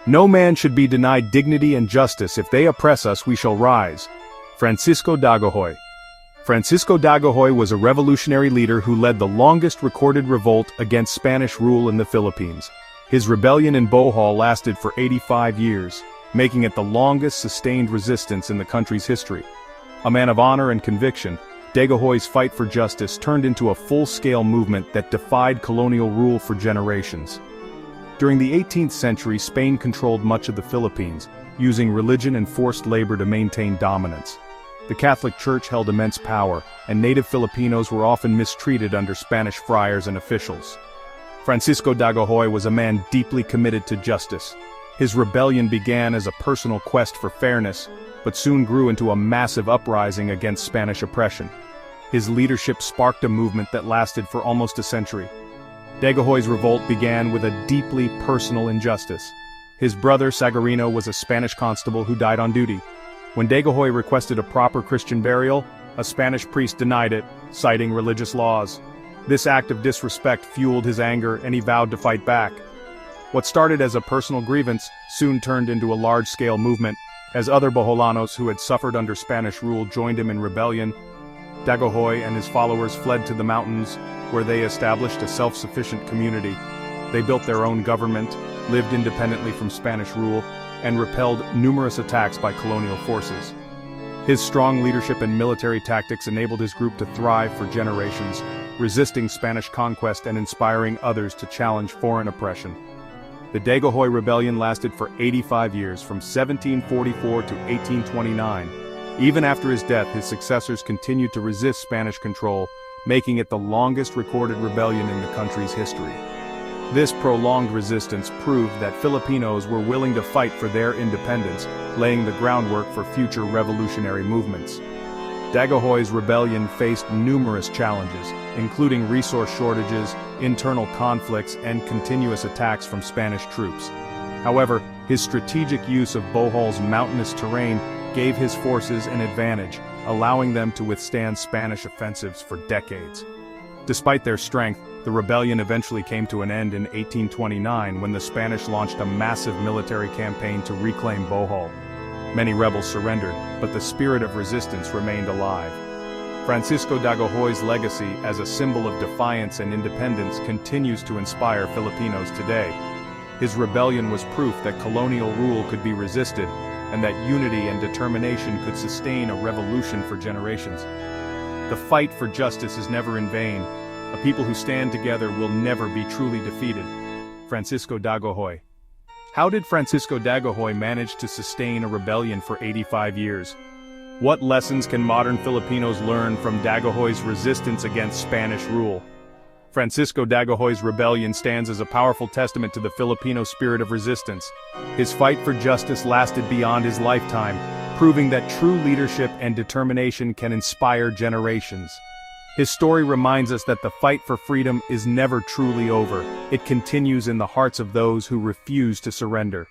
No man should be denied dignity and justice. If they oppress us, we shall rise. Francisco Dagohoy. Francisco Dagohoy was a revolutionary leader who led the longest recorded revolt against Spanish rule in the Philippines. His rebellion in Bohol lasted for 85 years, making it the longest sustained resistance in the country's history. A man of honor and conviction, Dagohoy's fight for justice turned into a full-scale movement that defied colonial rule for generations. During the 18th century, Spain controlled much of the Philippines, using religion and forced labor to maintain dominance. The Catholic Church held immense power, and native Filipinos were often mistreated under Spanish friars and officials. Francisco Dagohoy was a man deeply committed to justice. His rebellion began as a personal quest for fairness, but soon grew into a massive uprising against Spanish oppression. His leadership sparked a movement that lasted for almost a century. Dagohoy's revolt began with a deeply personal injustice. His brother Sagarino was a Spanish constable who died on duty. When Dagohoy requested a proper Christian burial, a Spanish priest denied it, citing religious laws. This act of disrespect fueled his anger, and he vowed to fight back. What started as a personal grievance soon turned into a large-scale movement. As other Boholanos who had suffered under Spanish rule joined him in rebellion, Dagohoy and his followers fled to the mountains, where they established a self-sufficient community. They built their own government, lived independently from Spanish rule, and repelled numerous attacks by colonial forces. His strong leadership and military tactics enabled his group to thrive for generations, resisting Spanish conquest and inspiring others to challenge foreign oppression. The Dagohoy Rebellion lasted for 85 years, from 1744 to 1829. Even after his death, his successors continued to resist Spanish control, making it the longest recorded rebellion in the country's history. This prolonged resistance proved that Filipinos were willing to fight for their independence, laying the groundwork for future revolutionary movements. Dagohoy's rebellion faced numerous challenges, including resource shortages, internal conflicts, and continuous attacks from Spanish troops. However, his strategic use of Bohol's mountainous terrain gave his forces an advantage, allowing them to withstand Spanish offensives for decades. Despite their strength, the rebellion eventually came to an end in 1829 when the Spanish launched a massive military campaign to reclaim Bohol. Many rebels surrendered, but the spirit of resistance remained alive. Francisco Dagohoy's legacy as a symbol of defiance and independence continues to inspire Filipinos today. His rebellion was proof that colonial rule could be resisted, and that unity and determination could sustain a revolution for generations. The fight for justice is never in vain. A people who stand together will never be truly defeated. Francisco Dagohoy. How did Francisco Dagohoy manage to sustain a rebellion for 85 years? What lessons can modern Filipinos learn from Dagohoy's resistance against Spanish rule? Francisco Dagohoy's rebellion stands as a powerful testament to the Filipino spirit of resistance. His fight for justice lasted beyond his lifetime, proving that true leadership and determination can inspire generations. His story reminds us that the fight for freedom is never truly over. It continues in the hearts of those who refuse to surrender.